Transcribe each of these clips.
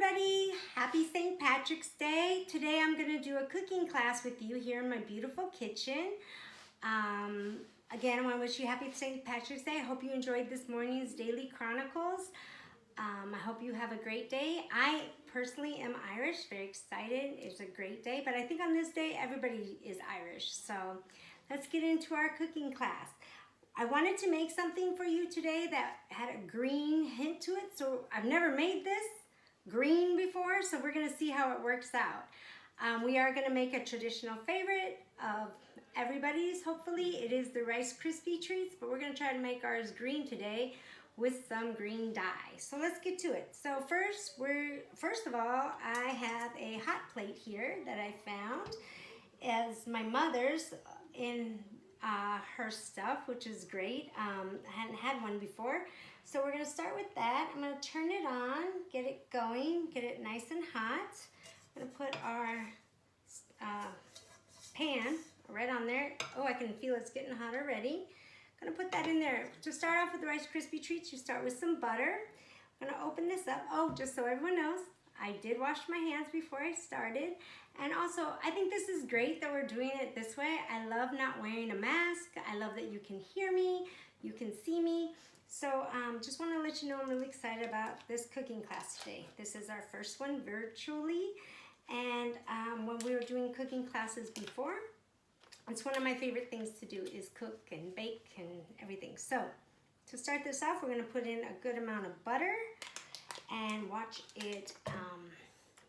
everybody. Happy St. Patrick's Day. Today I'm going to do a cooking class with you here in my beautiful kitchen. Again, I want to wish you happy St. Patrick's Day. I hope you enjoyed this morning's Daily Chronicles. I hope you have a great day. I personally am Irish, very excited. It's a great day, but I think on this day everybody is Irish. So let's get into our cooking class. I wanted to make something for you today that had a green hint to it. So I've never made this green before, so we're gonna see how it works out. We are gonna make a traditional favorite of everybody's, hopefully. It is the Rice Krispie treats, but we're gonna try to make ours green today with some green dye. So let's get to it. So first of all, I have a hot plate here that I found as my mother's in her stuff, which is great. I hadn't had one before. So we're gonna start with that. I'm gonna turn it on, get it going, get it nice and hot. I'm gonna put our pan right on there. Oh, I can feel it's getting hot already. I'm gonna put that in there. To start off with the Rice Krispie treats, you start with some butter. I'm gonna open this up. Oh, just so everyone knows, I did wash my hands before I started. And also, I think this is great that we're doing it this way. I love not wearing a mask. I love that you can hear me, you can see me. So just want to let you know I'm really excited about this cooking class today. This is our first one virtually. And when we were doing cooking classes before, it's one of my favorite things to do is cook and bake and everything. So to start this off, we're going to put in a good amount of butter and watch it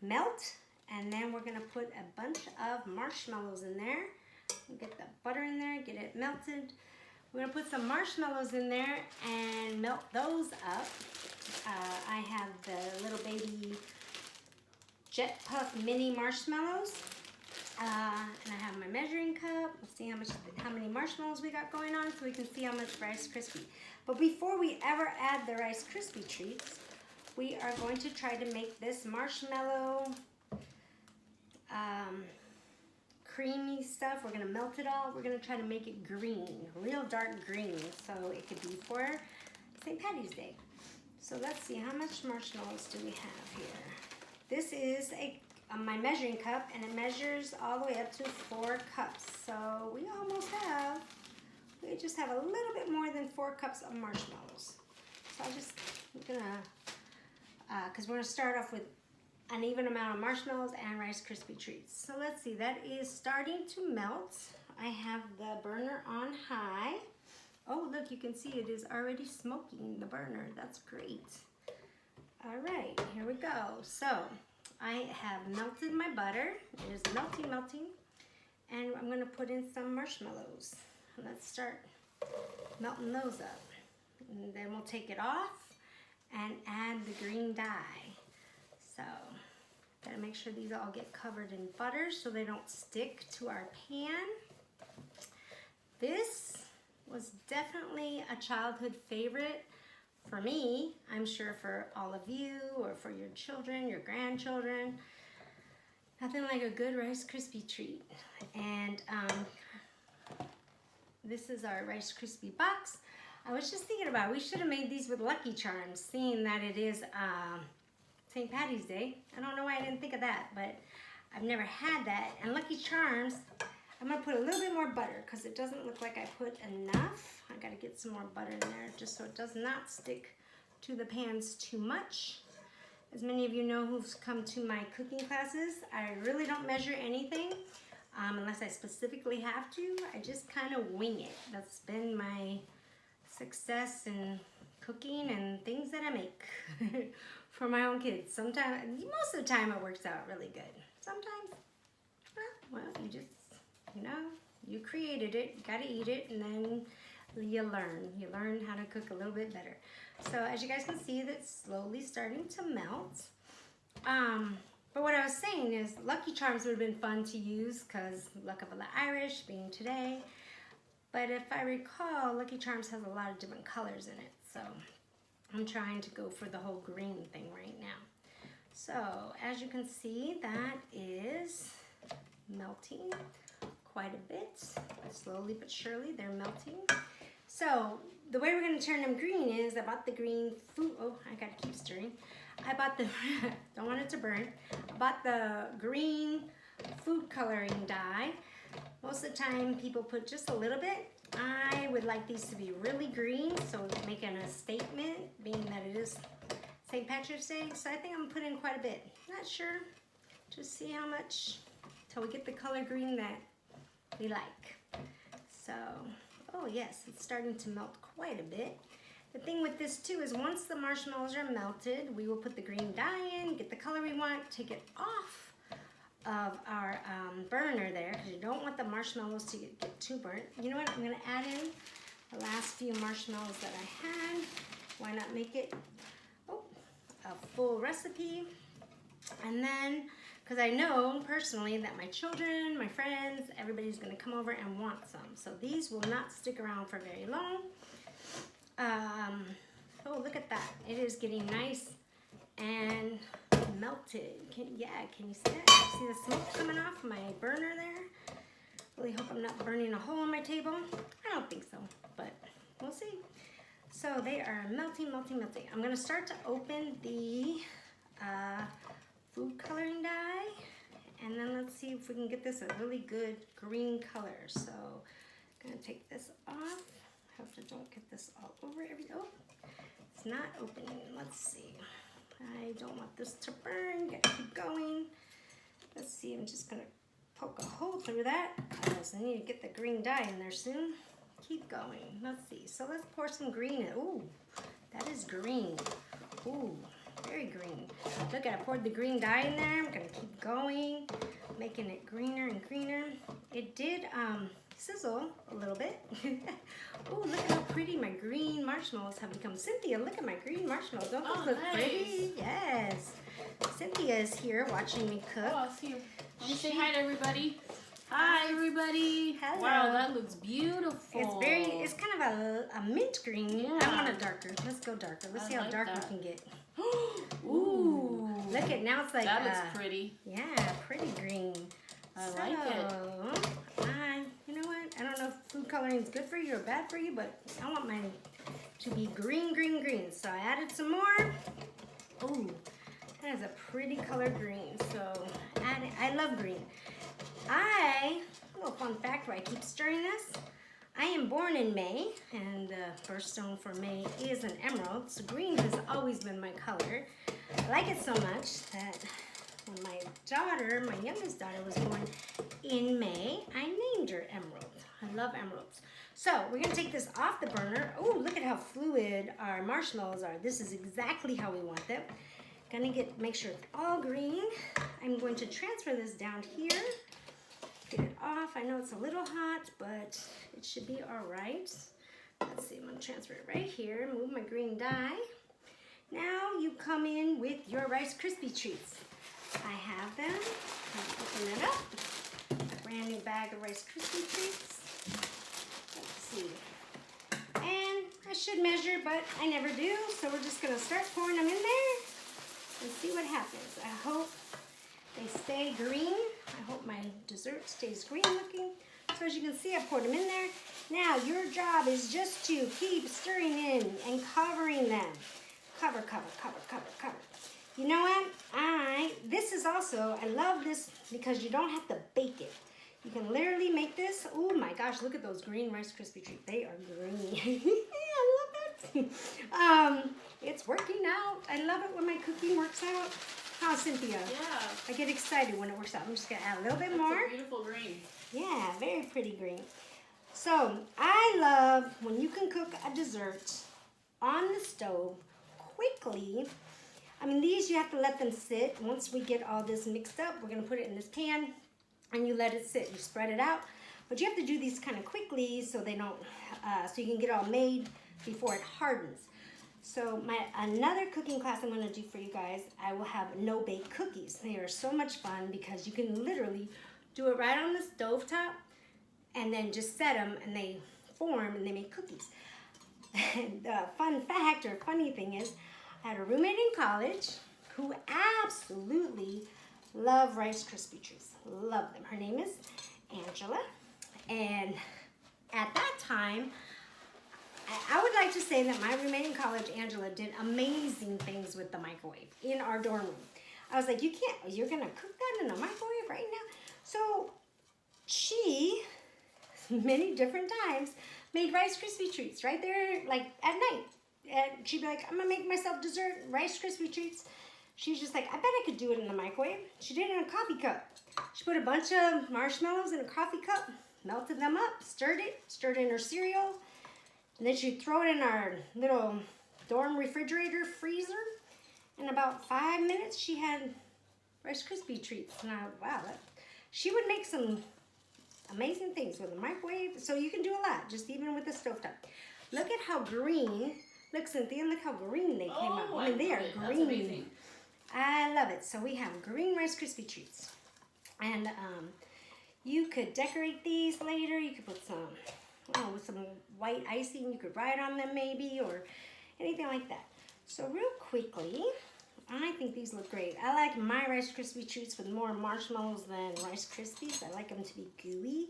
melt. And then we're gonna put a bunch of marshmallows in there. Get the butter in there, get it melted. We're gonna put some marshmallows in there and melt those up. I have the little baby Jet Puff mini marshmallows. And I have my measuring cup. Let's see how many marshmallows we got going on so we can see how much Rice Krispie. But before we ever add the Rice Krispie treats, we are going to try to make this marshmallow creamy stuff. We're gonna melt it all. We're gonna try to make it green, real dark green, so it could be for St. Patty's Day. So let's see, how much marshmallows do we have here? This is my measuring cup, and it measures all the way up to 4 cups. So we just have a little bit more than 4 cups of marshmallows. So I'm gonna, because we're gonna start off with an even amount of marshmallows and Rice Krispie treats. So let's see, that is starting to melt. I have the burner on high. Oh, look, you can see it is already smoking the burner. That's great. All right, here we go. So I have melted my butter. It is melting. And I'm gonna put in some marshmallows. Let's start melting those up. And then we'll take it off and add the green dye. So, gotta make sure these all get covered in butter so they don't stick to our pan. This was definitely a childhood favorite for me. I'm sure for all of you or for your children, your grandchildren. Nothing like a good Rice Krispie treat. And this is our Rice Krispie box. I was just thinking about, we should have made these with Lucky Charms, seeing that it is St. Patty's Day. I don't know why I didn't think of that, but I've never had that. And Lucky Charms, I'm gonna put a little bit more butter because it doesn't look like I put enough. I gotta get some more butter in there just so it does not stick to the pans too much. As many of you know who've come to my cooking classes, I really don't measure anything unless I specifically have to. I just kind of wing it. That's been my success in cooking and things that I make for my own kids. Sometimes, most of the time it works out really good. Sometimes, well, you just, you created it, you gotta eat it, and then you learn. You learn how to cook a little bit better. So as you guys can see, that's slowly starting to melt. But what I was saying is Lucky Charms would have been fun to use because luck of the Irish being today. But if I recall, Lucky Charms has a lot of different colors in it. So I'm trying to go for the whole green thing right now. So as you can see, that is melting quite a bit. Slowly but surely they're melting. So the way we're gonna turn them green is I bought the green food. Oh, I gotta keep stirring. I bought the, don't want it to burn. I bought the green food coloring dye. Most of the time people put just a little bit. I would like these to be really green, so making a statement, being that it is St. Patrick's Day. So I think I'm gonna put in quite a bit. Not sure, just see how much till we get the color green that we like. So, oh yes, it's starting to melt quite a bit. The thing with this too is once the marshmallows are melted, we will put the green dye in, get the color we want, take it off of our burner there, because you don't want the marshmallows to get too burnt. You know what, I'm gonna add in the last few marshmallows that I had. Why not make it a full recipe? And then, because I know personally that my children, my friends, everybody's gonna come over and want some. So these will not stick around for very long. Oh, look at that. It is getting nice and melted. Can you see that? See the smoke coming off my burner there? Really hope I'm not burning a hole in my table. I don't think so, but we'll see. So they are melting, melting, melting. I'm gonna start to open the food coloring dye, and then let's see if we can get this a really good green color. So I'm gonna take this off. Hope I don't get this all over everything. Oh, it's not opening. Let's see. I don't want this to burn. Gotta keep going. Let's see. I'm just gonna poke a hole through that because I need to get the green dye in there soon. Keep going. Let's see. So let's pour some green in. Ooh, that is green. Ooh, very green. Look, I poured the green dye in there. I'm gonna keep going, making it greener and greener. It did sizzle a little bit. Oh, look at how pretty my green marshmallows have become. Cynthia, look at my green marshmallows. Don't those look pretty? Yes. Cynthia is here watching me cook. Oh, see you. Let me say hi to everybody. Hi, everybody. Hello. Wow, that looks beautiful. It's kind of a mint green. Yeah. I want a darker. Let's go darker. Let's see how dark we can get. Ooh. Look at now it's like that looks pretty. Yeah, pretty green. I like it. You know what? I don't know if food coloring is good for you or bad for you, but I want mine to be green, green, green. So I added some more. Ooh, that is a pretty color green. So I love green. A little fun fact where I keep stirring this. I am born in May, and the birthstone for May is an emerald. So green has always been my color. I like it so much that when my daughter, my youngest daughter, was born in May, I named her Emerald. I love emeralds. So we're gonna take this off the burner. Oh, look at how fluid our marshmallows are. This is exactly how we want them. Gonna make sure it's all green. I'm going to transfer this down here. Get it off. I know it's a little hot, but it should be all right. Let's see, I'm gonna transfer it right here. Move my green dye. Now you come in with your Rice Krispie treats. I have them. Open it up. A brand new bag of Rice Krispie treats. Let's see. And I should measure, but I never do. So we're just gonna start pouring them in there and see what happens. I hope they stay green. I hope my dessert stays green looking. So as you can see, I poured them in there. Now your job is just to keep stirring in and covering them. Cover, cover, cover, cover, cover. You know what? This is also, I love this because you don't have to bake it. You can literally make this. Oh my gosh, look at those green Rice Krispie treats. They are green. I love it. It's working out. I love it when my cooking works out. Huh, Cynthia? Yeah. I get excited when it works out. I'm just gonna add a little bit That's more. a beautiful green. Yeah, very pretty green. So I love when you can cook a dessert on the stove quickly. I mean, these you have to let them sit. Once we get all this mixed up, we're gonna put it in this pan and you let it sit. You spread it out, but you have to do these kind of quickly so they don't, so you can get it all made before it hardens. So another cooking class I'm gonna do for you guys, I will have no-bake cookies. They are so much fun because you can literally do it right on the stovetop and then just set them and they form and they make cookies. And the fun fact or funny thing is, I had a roommate in college who absolutely loved Rice Krispie treats. Loved them. Her name is Angela. And at that time, I would like to say that my roommate in college, Angela, did amazing things with the microwave in our dorm room. I was like, you're gonna cook that in a microwave right now? So she, many different times, made Rice Krispie treats right there, like at night. And she'd be like, I'm gonna make myself dessert, Rice Krispie treats. She's just like, I bet I could do it in the microwave. She did it in a coffee cup. She put a bunch of marshmallows in a coffee cup, melted them up, stirred in her cereal, and then she'd throw it in our little dorm refrigerator freezer. In about 5 minutes, she had Rice Krispie treats. And wow, she would make some amazing things with a microwave. So you can do a lot, just even with the stovetop. Look at how green. Look, Cynthia, look how green they came out. I mean, they are green. That's amazing. I love it. So we have green Rice Krispie treats. And you could decorate these later. You could put some, with some white icing. You could write on them maybe, or anything like that. So real quickly, I think these look great. I like my Rice Krispie treats with more marshmallows than Rice Krispies. I like them to be gooey,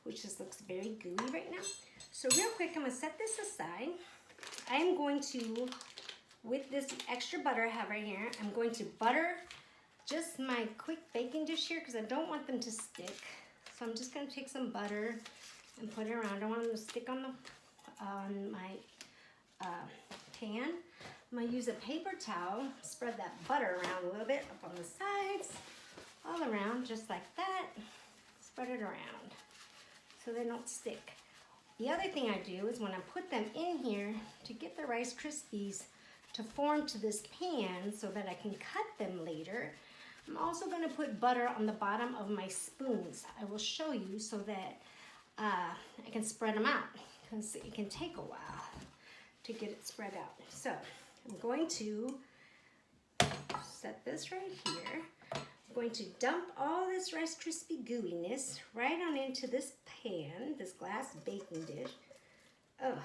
which just looks very gooey right now. So real quick, I'm gonna set this aside. I'm going to, with this extra butter I have right here, I'm going to butter just my quick baking dish here because I don't want them to stick. So I'm just gonna take some butter and put it around. I don't want them to stick on my pan. I'm gonna use a paper towel, spread that butter around a little bit up on the sides, all around, just like that. Spread it around so they don't stick. The other thing I do is when I put them in here to get the Rice Krispies to form to this pan so that I can cut them later, I'm also gonna put butter on the bottom of my spoons. I will show you so that I can spread them out because it can take a while to get it spread out. So I'm going to set this right here. I'm going to dump all this Rice Krispie gooiness right on into this pan, this glass baking dish. Oh,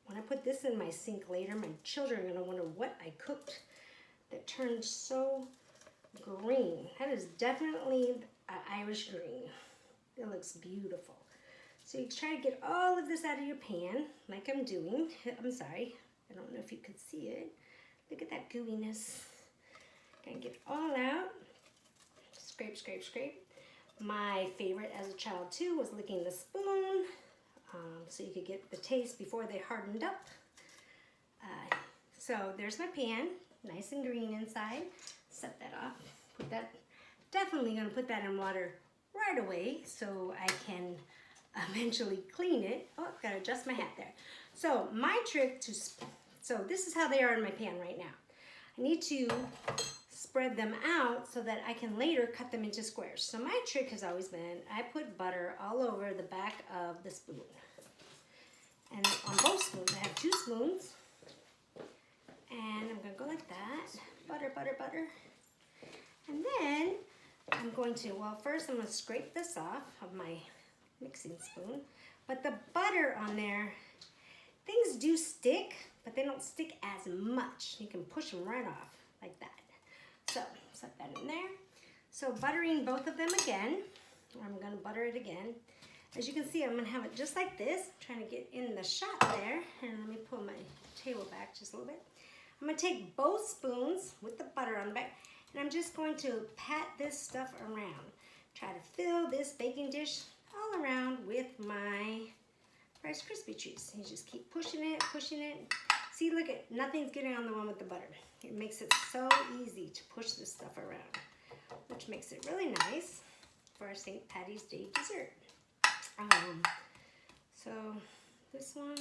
when I put this in my sink later, my children are gonna wonder what I cooked that turned so green. That is definitely Irish green. It looks beautiful. So you try to get all of this out of your pan, like I'm doing. I'm sorry, I don't know if you could see it. Look at that gooiness. Gonna get it all out. Scrape, scrape, scrape. My favorite as a child too was licking the spoon, so you could get the taste before they hardened up. So there's my pan, nice and green inside. Set that off. Put that. Definitely gonna put that in water right away so I can eventually clean it. Oh, gotta adjust my hat there. So my trick to, so this is how they are in my pan right now. I need to spread them out so that I can later cut them into squares. So my trick has always been, I put butter all over the back of the spoon. And on both spoons, I have 2 spoons. And I'm gonna go like that. Butter, butter, butter. And then I'm going to, well, first I'm gonna scrape this off of my mixing spoon. But the butter on there, things do stick, but they don't stick as much. You can push them right off like that. So set that in there. So buttering both of them again. I'm gonna butter it again. As you can see, I'm gonna have it just like this. I'm trying to get in the shot there. And let me pull my table back just a little bit. I'm gonna take both spoons with the butter on the back, and I'm just going to pat this stuff around. Try to fill this baking dish all around with my Rice Krispie treats. You just keep pushing it, pushing it. See, look at, nothing's getting on the one with the butter. It makes it so easy to push this stuff around, which makes it really nice for our St. Patty's Day dessert. So this one,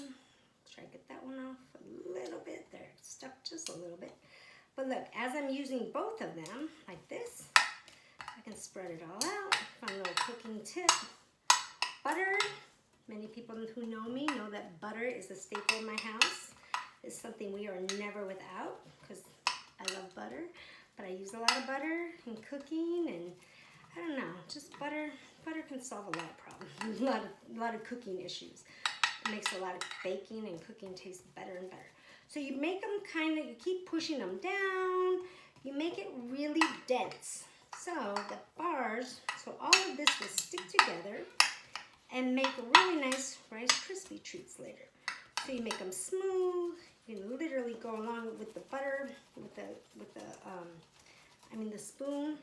try to get that one off a little bit there. It's stuck just a little bit. But look, as I'm using both of them like this, I can spread it all out. Fun little cooking tip. Butter. Many people who know me know that butter is a staple in my house. It's something we are never without because I love butter. But I use a lot of butter in cooking, and I don't know, just butter. Butter can solve a lot of problems, a lot of cooking issues. It makes a lot of baking and cooking taste better and better. So you make them you keep pushing them down. You make it really dense. So the bars, so all of this will stick together and make really nice Rice Krispie treats later. So you make them smooth. You can literally go along with the butter, with the spoon.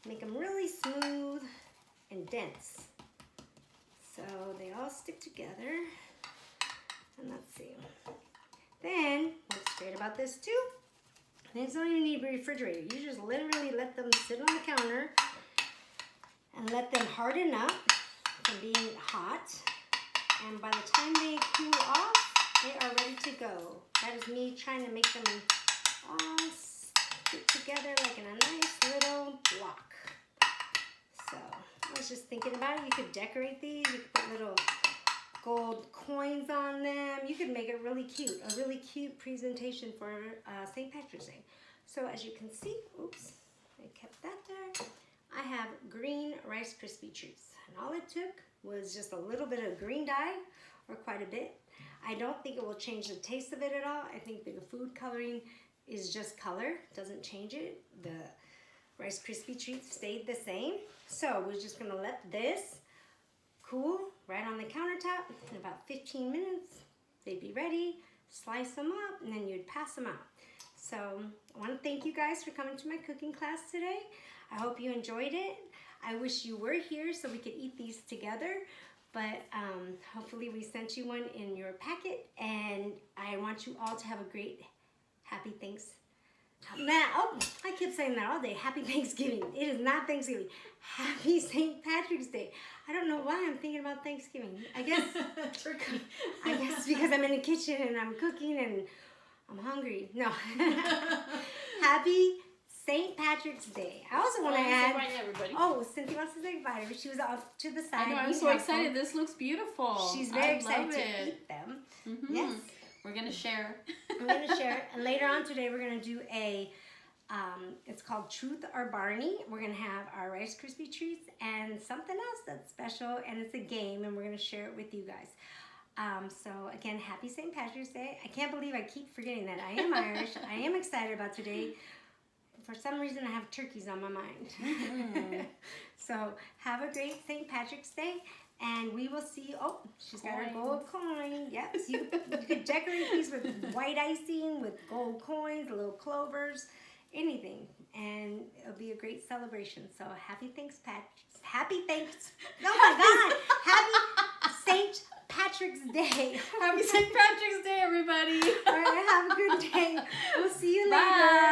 Make them really smooth and dense. So they all stick together. And let's see. Then, what's great about this too, these don't even need to be refrigerated. You just literally let them sit on the counter and let them harden up from being hot. And by the time they cool off, they are ready to go. That is me trying to make them all stick together like in a nice little block. So I was just thinking about it. You could decorate these. You could put little gold coins on them. You could make it really cute. A really cute presentation for St. Patrick's Day. So as you can see, oops, I kept that there. I have green Rice Krispie treats. And all it took was just a little bit of green dye, or quite a bit. I don't think it will change the taste of it at all. I think the food coloring is just color, doesn't change it. The Rice Krispie treats stayed the same. So we're just gonna let this cool right on the countertop. In about 15 minutes, they'd be ready. Slice them up, and then you'd pass them out. So I want to thank you guys for coming to my cooking class today. I hope you enjoyed it. I wish you were here so we could eat these together. But hopefully we sent you one in your packet, and I want you all to have a great, happy Thanksgiving. I keep saying that all day. Happy Thanksgiving. It is not Thanksgiving. Happy St. Patrick's Day. I don't know why I'm thinking about Thanksgiving. I guess because I'm in the kitchen and I'm cooking and I'm hungry. No. Happy St. Patrick's Day. I also want to add. Bye, everybody. Oh, Cynthia wants to say bye. She was off to the side. I know, I'm so excited. This looks beautiful. She's very excited to eat them. Mm-hmm. Yes. We're going to share. I'm going to share it. And later on today, we're going to do it's called Truth or Barney. We're going to have our Rice Krispie treats and something else that's special. And it's a game, and we're going to share it with you guys. So again, happy St. Patrick's Day. I can't believe I keep forgetting that. I am Irish. I am excited about today. For some reason, I have turkeys on my mind. Mm-hmm. So have a great St. Patrick's Day. And we will see you. Oh, she's got her gold coin. Yep. So you could decorate these with white icing, with gold coins, little clovers, anything. And it'll be a great celebration. So happy Thanks. Oh my God. Happy St. Patrick's Day. Happy St. Patrick's Day, everybody. All right. Have a good day. We'll see you later. Bye.